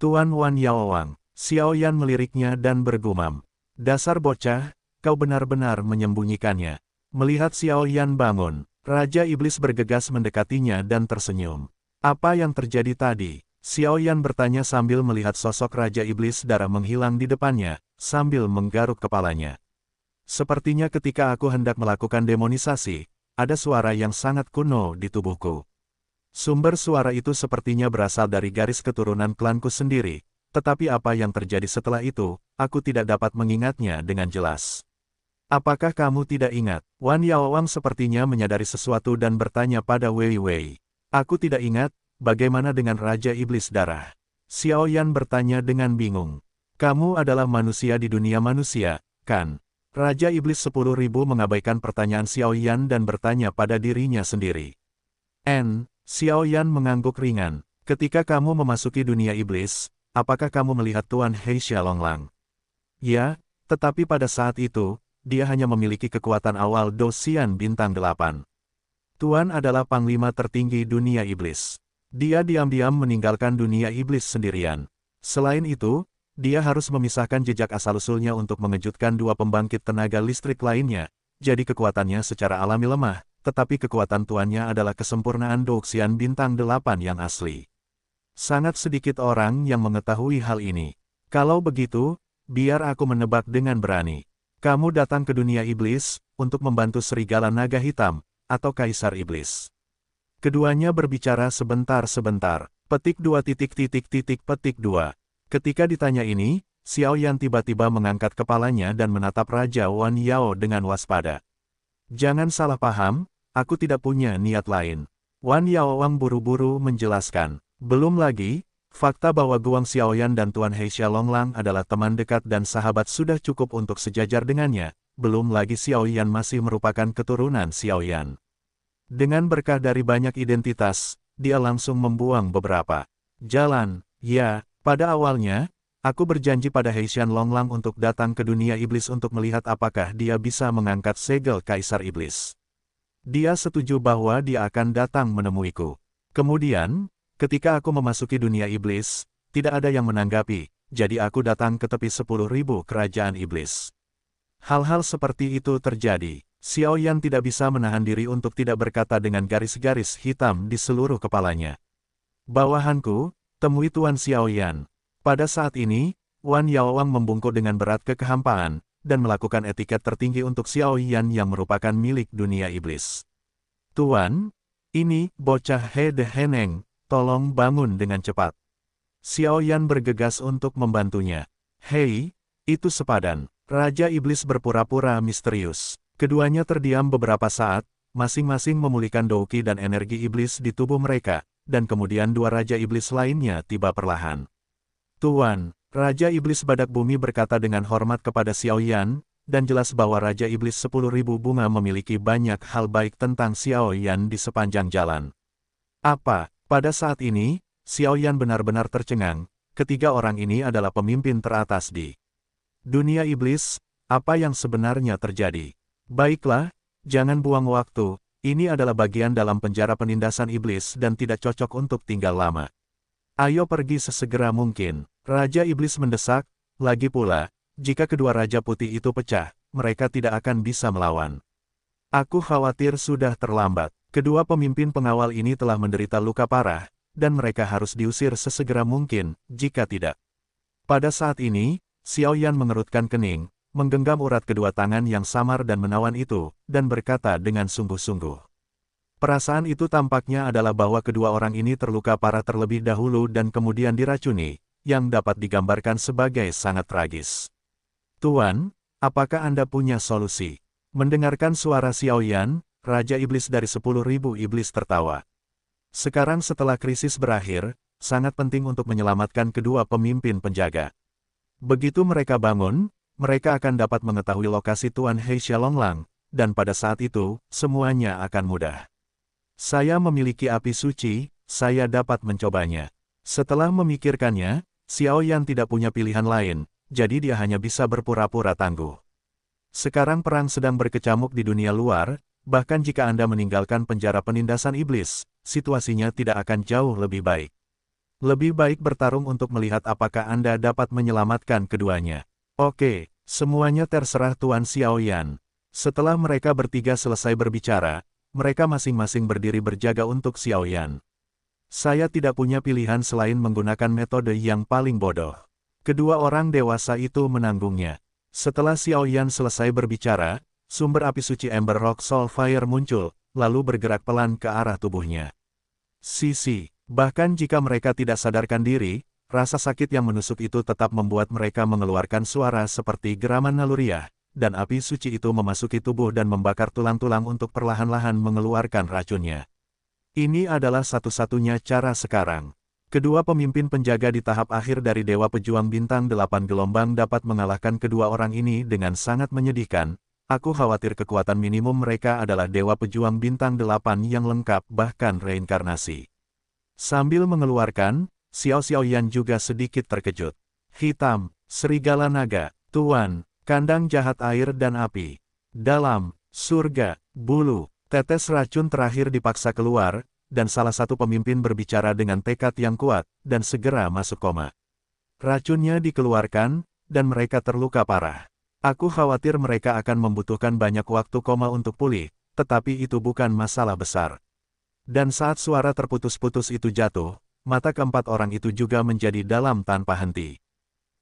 Tuan Wan Yaowang, Xiaoyan meliriknya dan bergumam. Dasar bocah, kau benar-benar menyembunyikannya. Melihat Xiaoyan bangun, Raja Iblis bergegas mendekatinya dan tersenyum. Apa yang terjadi tadi? Xiaoyan bertanya sambil melihat sosok Raja Iblis Darah menghilang di depannya, sambil menggaruk kepalanya. Sepertinya ketika aku hendak melakukan demonisasi, ada suara yang sangat kuno di tubuhku. Sumber suara itu sepertinya berasal dari garis keturunan klanku sendiri, tetapi apa yang terjadi setelah itu, aku tidak dapat mengingatnya dengan jelas. Apakah kamu tidak ingat? Wan Yaowang sepertinya menyadari sesuatu dan bertanya pada Wei Wei. Aku tidak ingat, bagaimana dengan Raja Iblis Darah? Xiaoyan bertanya dengan bingung. Kamu adalah manusia di dunia manusia, kan? Raja Iblis 10.000 mengabaikan pertanyaan Xiaoyan dan bertanya pada dirinya sendiri. Xiaoyan mengangguk ringan. Ketika kamu memasuki dunia iblis, apakah kamu melihat Tuan Heisha Longlang? Ya, tetapi pada saat itu, dia hanya memiliki kekuatan awal Dosian Bintang 8. Tuan adalah panglima tertinggi dunia iblis. Dia diam-diam meninggalkan dunia iblis sendirian. Selain itu, dia harus memisahkan jejak asal-usulnya untuk mengejutkan dua pembangkit tenaga listrik lainnya, jadi kekuatannya secara alami lemah, tetapi kekuatan tuannya adalah kesempurnaan Dosian Bintang 8 yang asli. Sangat sedikit orang yang mengetahui hal ini. Kalau begitu, biar aku menebak dengan berani. Kamu datang ke dunia iblis, untuk membantu Serigala Naga Hitam, atau Kaisar Iblis. Keduanya berbicara sebentar-sebentar. Petik 2 petik 2. Ketika ditanya ini, Xiaoyan tiba-tiba mengangkat kepalanya dan menatap Raja Wan Yao dengan waspada. Jangan salah paham, aku tidak punya niat lain. Wan Yaowang buru-buru menjelaskan. Belum lagi, fakta bahwa Guang Xiaoyan dan Tuan He Xiaolonglang adalah teman dekat dan sahabat sudah cukup untuk sejajar dengannya, belum lagi Xiaoyan masih merupakan keturunan Xiaoyan. Dengan berkah dari banyak identitas, dia langsung membuang beberapa jalan. Ya, pada awalnya, aku berjanji pada He Xiaolonglang untuk datang ke dunia iblis untuk melihat apakah dia bisa mengangkat segel Kaisar Iblis. Dia setuju bahwa dia akan datang menemuiku. Kemudian, ketika aku memasuki dunia iblis, tidak ada yang menanggapi, jadi aku datang ke tepi 10.000 kerajaan iblis. Hal-hal seperti itu terjadi. Xiaoyan tidak bisa menahan diri untuk tidak berkata dengan garis-garis hitam di seluruh kepalanya. Bawahanku, temui Tuan Xiaoyan. Pada saat ini, Wan Yaowang membungkuk dengan berat ke kehampaan, dan melakukan etiket tertinggi untuk Xiaoyan yang merupakan milik dunia iblis. Tuan, ini, bocah He De Heneng, tolong bangun dengan cepat. Xiaoyan bergegas untuk membantunya. Hei, itu sepadan. Raja Iblis berpura-pura misterius. Keduanya terdiam beberapa saat, masing-masing memulihkan douki dan energi iblis di tubuh mereka, dan kemudian dua Raja Iblis lainnya tiba perlahan. Tuan, Raja Iblis Badak Bumi berkata dengan hormat kepada Xiaoyan, dan jelas bahwa Raja Iblis 10.000 bunga memiliki banyak hal baik tentang Xiaoyan di sepanjang jalan. Apa? Pada saat ini, Xiaoyan benar-benar tercengang, ketiga orang ini adalah pemimpin teratas di dunia iblis. Apa yang sebenarnya terjadi? Baiklah, jangan buang waktu, ini adalah bagian dalam penjara penindasan iblis dan tidak cocok untuk tinggal lama. Ayo pergi sesegera mungkin, Raja Iblis mendesak. Lagi pula, jika kedua Raja Putih itu pecah, mereka tidak akan bisa melawan. Aku khawatir sudah terlambat. Kedua pemimpin pengawal ini telah menderita luka parah, dan mereka harus diusir sesegera mungkin, jika tidak. Pada saat ini, Xiaoyan mengerutkan kening, menggenggam urat kedua tangan yang samar dan menawan itu, dan berkata dengan sungguh-sungguh. Perasaan itu tampaknya adalah bahwa kedua orang ini terluka parah terlebih dahulu dan kemudian diracuni, yang dapat digambarkan sebagai sangat tragis. Tuan, apakah Anda punya solusi? Mendengarkan suara Xiaoyan, Raja Iblis dari 10.000 iblis tertawa. Sekarang setelah krisis berakhir, sangat penting untuk menyelamatkan kedua pemimpin penjaga. Begitu mereka bangun, mereka akan dapat mengetahui lokasi Tuan He Xiaolonglang, dan pada saat itu, semuanya akan mudah. Saya memiliki api suci, saya dapat mencobanya. Setelah memikirkannya, Xiaoyan tidak punya pilihan lain, jadi dia hanya bisa berpura-pura tangguh. Sekarang perang sedang berkecamuk di dunia luar, bahkan jika Anda meninggalkan penjara penindasan iblis, situasinya tidak akan jauh lebih baik. Lebih baik bertarung untuk melihat apakah Anda dapat menyelamatkan keduanya. Oke, semuanya terserah Tuan Xiaoyan. Setelah mereka bertiga selesai berbicara, mereka masing-masing berdiri berjaga untuk Xiaoyan. Saya tidak punya pilihan selain menggunakan metode yang paling bodoh. Kedua orang dewasa itu menanggungnya. Setelah Xiaoyan selesai berbicara, sumber api suci Ember Rock Soul Fire muncul, lalu bergerak pelan ke arah tubuhnya. Sisi, bahkan jika mereka tidak sadarkan diri, rasa sakit yang menusuk itu tetap membuat mereka mengeluarkan suara seperti geraman naluriah, dan api suci itu memasuki tubuh dan membakar tulang-tulang untuk perlahan-lahan mengeluarkan racunnya. Ini adalah satu-satunya cara sekarang. Kedua pemimpin penjaga di tahap akhir dari Dewa Pejuang Bintang 8 Gelombang dapat mengalahkan kedua orang ini dengan sangat menyedihkan. Aku khawatir kekuatan minimum mereka adalah Dewa Pejuang Bintang 8 yang lengkap bahkan reinkarnasi. Sambil mengeluarkan, Xiaoyan juga sedikit terkejut. Hitam, serigala naga, Tuan, kandang jahat air dan api. Dalam, surga, bulu, tetes racun terakhir dipaksa keluar, dan salah satu pemimpin berbicara dengan tekad yang kuat, dan segera masuk koma. Racunnya dikeluarkan, dan mereka terluka parah. Aku khawatir mereka akan membutuhkan banyak waktu koma untuk pulih, tetapi itu bukan masalah besar. Dan saat suara terputus-putus itu jatuh, mata keempat orang itu juga menjadi dalam tanpa henti.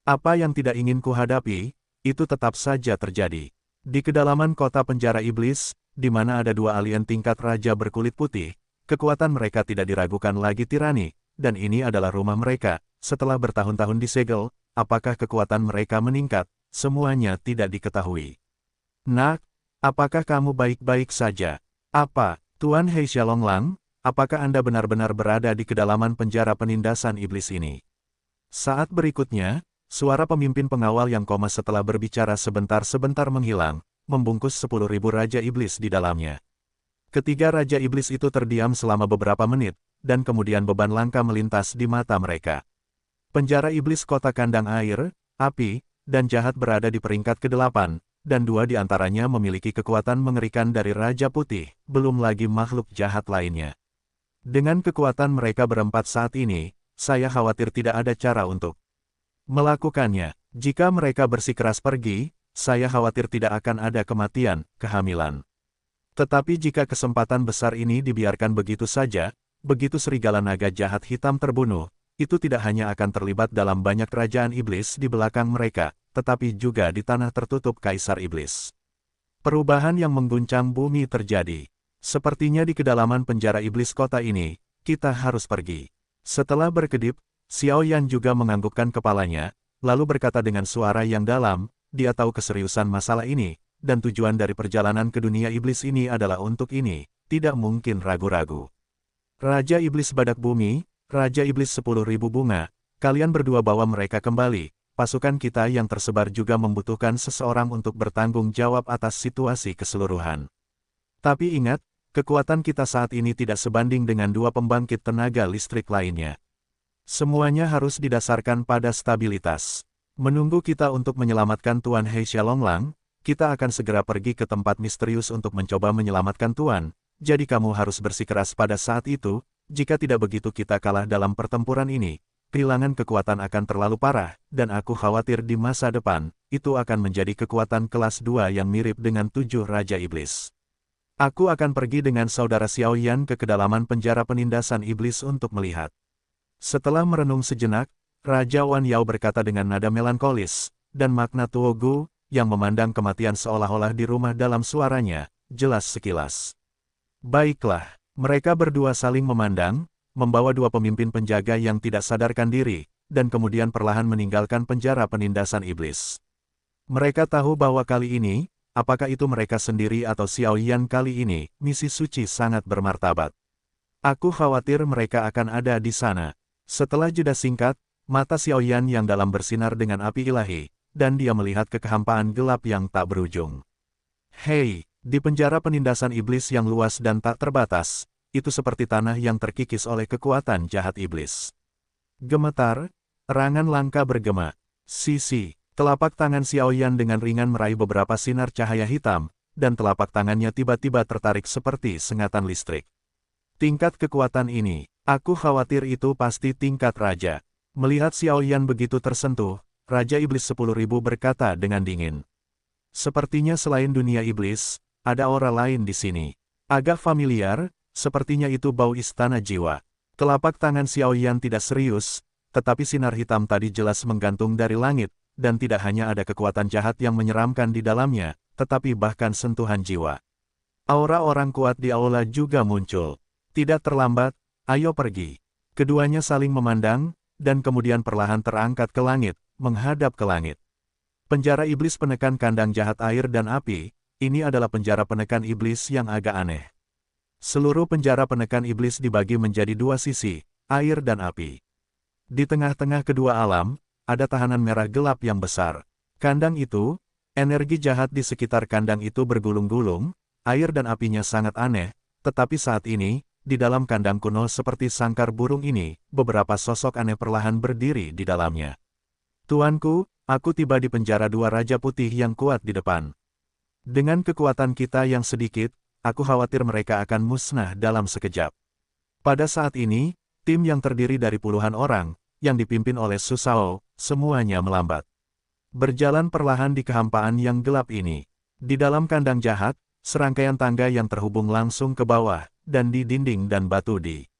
Apa yang tidak ingin kuhadapi, itu tetap saja terjadi. Di kedalaman kota penjara iblis, di mana ada dua alien tingkat raja berkulit putih, kekuatan mereka tidak diragukan lagi tirani, dan ini adalah rumah mereka. Setelah bertahun-tahun disegel, apakah kekuatan mereka meningkat, semuanya tidak diketahui. Nak, apakah kamu baik-baik saja? Apa? Tuan Hei Xiaolonglang, apakah Anda benar-benar berada di kedalaman penjara penindasan iblis ini? Saat berikutnya, suara pemimpin pengawal yang koma setelah berbicara sebentar-sebentar menghilang, membungkus 10.000 Raja Iblis di dalamnya. Ketiga Raja Iblis itu terdiam selama beberapa menit, dan kemudian beban langka melintas di mata mereka. Penjara Iblis Kota Kandang Air, Api, dan Jahat berada di peringkat ke-8, dan 2 di antaranya memiliki kekuatan mengerikan dari Raja Putih, belum lagi makhluk jahat lainnya. Dengan kekuatan mereka berempat saat ini, saya khawatir tidak ada cara untuk melakukannya. Jika mereka bersikeras pergi, saya khawatir tidak akan ada kematian, kehamilan. Tetapi jika kesempatan besar ini dibiarkan begitu saja, begitu serigala naga jahat hitam terbunuh, itu tidak hanya akan terlibat dalam banyak kerajaan iblis di belakang mereka, tetapi juga di tanah tertutup Kaisar Iblis. Perubahan yang mengguncang bumi terjadi. Sepertinya di kedalaman penjara iblis kota ini, kita harus pergi. Setelah berkedip, Xiao Yan juga menganggukkan kepalanya, lalu berkata dengan suara yang dalam, dia tahu keseriusan masalah ini, dan tujuan dari perjalanan ke dunia iblis ini adalah untuk ini, tidak mungkin ragu-ragu. Raja Iblis Badak Bumi, Raja Iblis 10.000 bunga, kalian berdua bawa mereka kembali, pasukan kita yang tersebar juga membutuhkan seseorang untuk bertanggung jawab atas situasi keseluruhan. Tapi ingat, kekuatan kita saat ini tidak sebanding dengan 2 pembangkit tenaga listrik lainnya. Semuanya harus didasarkan pada stabilitas. Menunggu kita untuk menyelamatkan Tuan Hei Xiaolonglang, kita akan segera pergi ke tempat misterius untuk mencoba menyelamatkan Tuan, jadi kamu harus bersikeras pada saat itu. Jika tidak begitu kita kalah dalam pertempuran ini, kehilangan kekuatan akan terlalu parah, dan aku khawatir di masa depan, itu akan menjadi kekuatan kelas 2 yang mirip dengan 7 Raja Iblis. Aku akan pergi dengan saudara Xiao Yan ke kedalaman penjara penindasan iblis untuk melihat. Setelah merenung sejenak, Raja Wan Yao berkata dengan nada melankolis, dan makna Tuo Gu, yang memandang kematian seolah-olah di rumah dalam suaranya, jelas sekilas. Baiklah. Mereka berdua saling memandang, membawa 2 pemimpin penjaga yang tidak sadarkan diri, dan kemudian perlahan meninggalkan penjara penindasan iblis. Mereka tahu bahwa kali ini, apakah itu mereka sendiri atau Xiao Yan kali ini, misi suci sangat bermartabat. Aku khawatir mereka akan ada di sana. Setelah jeda singkat, mata Xiao Yan yang dalam bersinar dengan api ilahi, dan dia melihat ke kehampaan gelap yang tak berujung. Hei! Di penjara penindasan iblis yang luas dan tak terbatas, itu seperti tanah yang terkikis oleh kekuatan jahat iblis. Gemetar, erangan langka bergema. Sisi, telapak tangan Xiao Yan dengan ringan meraih beberapa sinar cahaya hitam, dan telapak tangannya tiba-tiba tertarik seperti sengatan listrik. Tingkat kekuatan ini, aku khawatir itu pasti tingkat raja. Melihat Xiao Yan begitu tersentuh, Raja Iblis 10.000 berkata dengan dingin. Sepertinya selain dunia iblis, ada aura lain di sini. Agak familiar, sepertinya itu bau istana jiwa. Telapak tangan Xiao Yan tidak serius, tetapi sinar hitam tadi jelas menggantung dari langit, dan tidak hanya ada kekuatan jahat yang menyeramkan di dalamnya, tetapi bahkan sentuhan jiwa. Aura orang kuat di aula juga muncul. Tidak terlambat, ayo pergi. Keduanya saling memandang, dan kemudian perlahan terangkat ke langit, menghadap ke langit. Penjara iblis penekan kandang jahat air dan api. Ini adalah penjara penekan iblis yang agak aneh. Seluruh penjara penekan iblis dibagi menjadi 2 sisi, air dan api. Di tengah-tengah kedua alam, ada tahanan merah gelap yang besar. Kandang itu, energi jahat di sekitar kandang itu bergulung-gulung, air dan apinya sangat aneh, tetapi saat ini, di dalam kandang kuno seperti sangkar burung ini, beberapa sosok aneh perlahan berdiri di dalamnya. Tuanku, aku tiba di penjara 2 Raja Putih yang kuat di depan. Dengan kekuatan kita yang sedikit, aku khawatir mereka akan musnah dalam sekejap. Pada saat ini, tim yang terdiri dari puluhan orang, yang dipimpin oleh Su Shao, semuanya melambat. Berjalan perlahan di kehampaan yang gelap ini. Di dalam kandang jahat, serangkaian tangga yang terhubung langsung ke bawah, dan di dinding dan batu di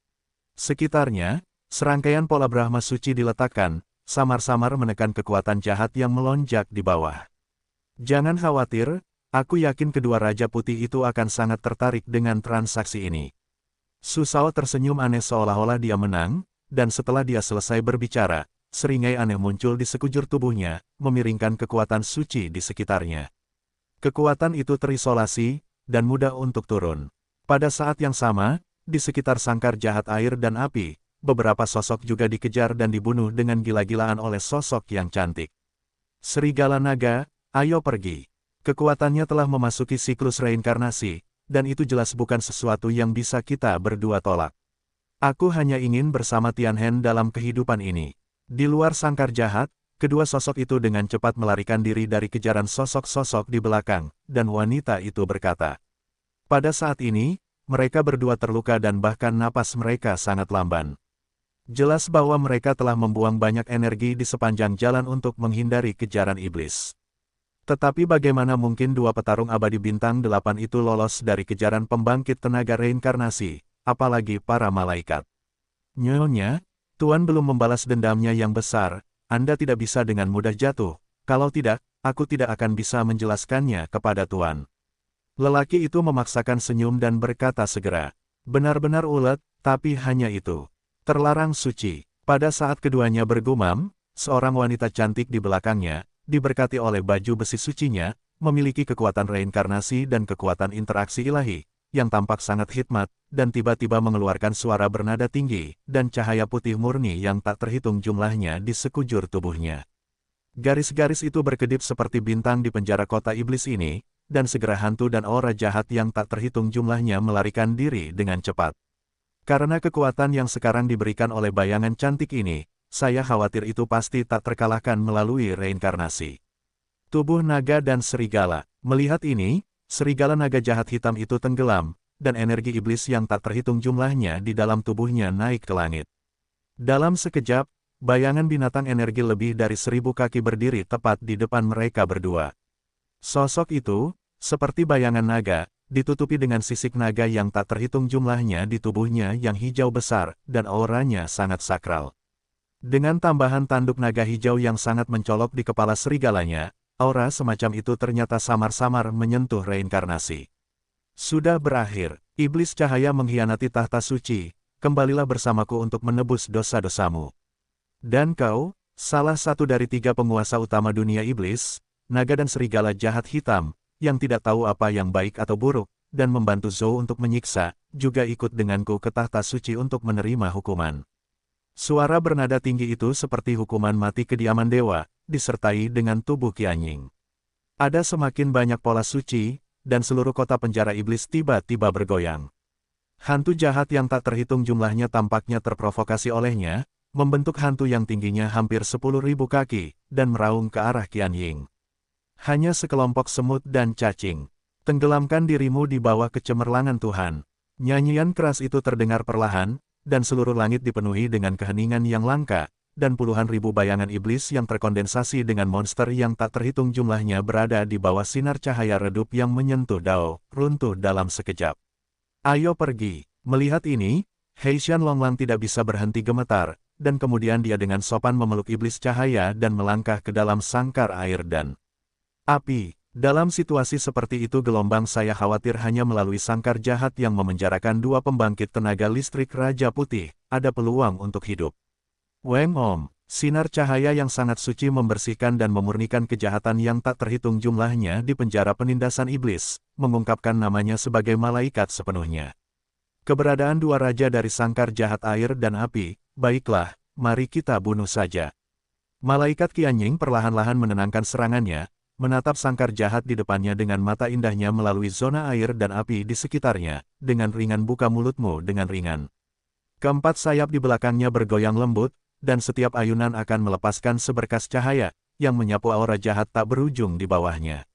sekitarnya, serangkaian pola Brahma suci diletakkan, samar-samar menekan kekuatan jahat yang melonjak di bawah. Jangan khawatir, aku yakin kedua Raja Putih itu akan sangat tertarik dengan transaksi ini. Su Shao tersenyum aneh seolah-olah dia menang, dan setelah dia selesai berbicara, seringai aneh muncul di sekujur tubuhnya, memiringkan kekuatan suci di sekitarnya. Kekuatan itu terisolasi, dan mudah untuk turun. Pada saat yang sama, di sekitar sangkar jahat air dan api, beberapa sosok juga dikejar dan dibunuh dengan gila-gilaan oleh sosok yang cantik. Serigala naga, ayo pergi. Kekuatannya telah memasuki siklus reinkarnasi, dan itu jelas bukan sesuatu yang bisa kita berdua tolak. Aku hanya ingin bersama Tianhen dalam kehidupan ini. Di luar sangkar jahat, kedua sosok itu dengan cepat melarikan diri dari kejaran sosok-sosok di belakang, dan wanita itu berkata. Pada saat ini, mereka berdua terluka dan bahkan napas mereka sangat lamban. Jelas bahwa mereka telah membuang banyak energi di sepanjang jalan untuk menghindari kejaran iblis. Tetapi bagaimana mungkin dua petarung abadi bintang 8 itu lolos dari kejaran pembangkit tenaga reinkarnasi, apalagi para malaikat? Nyonya, Tuan belum membalas dendamnya yang besar, Anda tidak bisa dengan mudah jatuh, kalau tidak, aku tidak akan bisa menjelaskannya kepada Tuan. Lelaki itu memaksakan senyum dan berkata segera, benar-benar ulet, tapi hanya itu. Terlarang suci. Pada saat keduanya bergumam, seorang wanita cantik di belakangnya, diberkati oleh baju besi sucinya, memiliki kekuatan reinkarnasi dan kekuatan interaksi ilahi, yang tampak sangat hikmat, dan tiba-tiba mengeluarkan suara bernada tinggi, dan cahaya putih murni yang tak terhitung jumlahnya di sekujur tubuhnya. Garis-garis itu berkedip seperti bintang di penjara kota iblis ini, dan segera hantu dan aura jahat yang tak terhitung jumlahnya melarikan diri dengan cepat. Karena kekuatan yang sekarang diberikan oleh bayangan cantik ini, saya khawatir itu pasti tak terkalahkan melalui reinkarnasi. Tubuh naga dan serigala. Melihat ini, serigala naga jahat hitam itu tenggelam, dan energi iblis yang tak terhitung jumlahnya di dalam tubuhnya naik ke langit. Dalam sekejap, bayangan binatang energi lebih dari 1000 kaki berdiri tepat di depan mereka berdua. Sosok itu, seperti bayangan naga, ditutupi dengan sisik naga yang tak terhitung jumlahnya di tubuhnya yang hijau besar, dan auranya sangat sakral. Dengan tambahan tanduk naga hijau yang sangat mencolok di kepala serigalanya, aura semacam itu ternyata samar-samar menyentuh reinkarnasi. Sudah berakhir, iblis cahaya mengkhianati tahta suci, kembalilah bersamaku untuk menebus dosa-dosamu. Dan kau, salah satu dari 3 penguasa utama dunia iblis, naga dan serigala jahat hitam, yang tidak tahu apa yang baik atau buruk, dan membantu Zhou untuk menyiksa, juga ikut denganku ke tahta suci untuk menerima hukuman. Suara bernada tinggi itu seperti hukuman mati kediaman dewa, disertai dengan tubuh Qianying. Ada semakin banyak pola suci, dan seluruh kota penjara iblis tiba-tiba bergoyang. Hantu jahat yang tak terhitung jumlahnya tampaknya terprovokasi olehnya, membentuk hantu yang tingginya hampir 10.000 kaki, dan meraung ke arah Qianying. Hanya sekelompok semut dan cacing. Tenggelamkan dirimu di bawah kecemerlangan Tuhan. Nyanyian keras itu terdengar perlahan, dan seluruh langit dipenuhi dengan keheningan yang langka, dan puluhan ribu bayangan iblis yang terkondensasi dengan monster yang tak terhitung jumlahnya berada di bawah sinar cahaya redup yang menyentuh Dao, runtuh dalam sekejap. Ayo pergi. Melihat ini, Heishan Longlang tidak bisa berhenti gemetar, dan kemudian dia dengan sopan memeluk iblis cahaya dan melangkah ke dalam sangkar air dan api. Dalam situasi seperti itu gelombang saya khawatir hanya melalui sangkar jahat yang memenjarakan 2 pembangkit tenaga listrik Raja Putih, ada peluang untuk hidup. Weng Om, sinar cahaya yang sangat suci membersihkan dan memurnikan kejahatan yang tak terhitung jumlahnya di penjara penindasan iblis, mengungkapkan namanya sebagai malaikat sepenuhnya. Keberadaan 2 raja dari sangkar jahat air dan api, baiklah, mari kita bunuh saja. Malaikat Qianying perlahan-lahan menenangkan serangannya, menatap sangkar jahat di depannya dengan mata indahnya melalui zona air dan api di sekitarnya, dengan ringan buka mulutmu dengan ringan. Keempat sayap di belakangnya bergoyang lembut, dan setiap ayunan akan melepaskan seberkas cahaya, yang menyapu aura jahat tak berujung di bawahnya.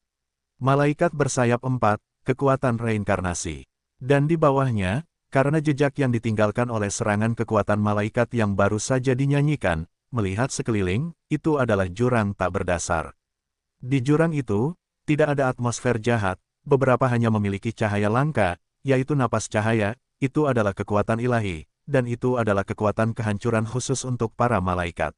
Malaikat bersayap 4, kekuatan reinkarnasi. Dan di bawahnya, karena jejak yang ditinggalkan oleh serangan kekuatan malaikat yang baru saja dinyanyikan, melihat sekeliling, itu adalah jurang tak berdasar. Di jurang itu, tidak ada atmosfer jahat, beberapa hanya memiliki cahaya langka, yaitu napas cahaya, itu adalah kekuatan ilahi, dan itu adalah kekuatan kehancuran khusus untuk para malaikat.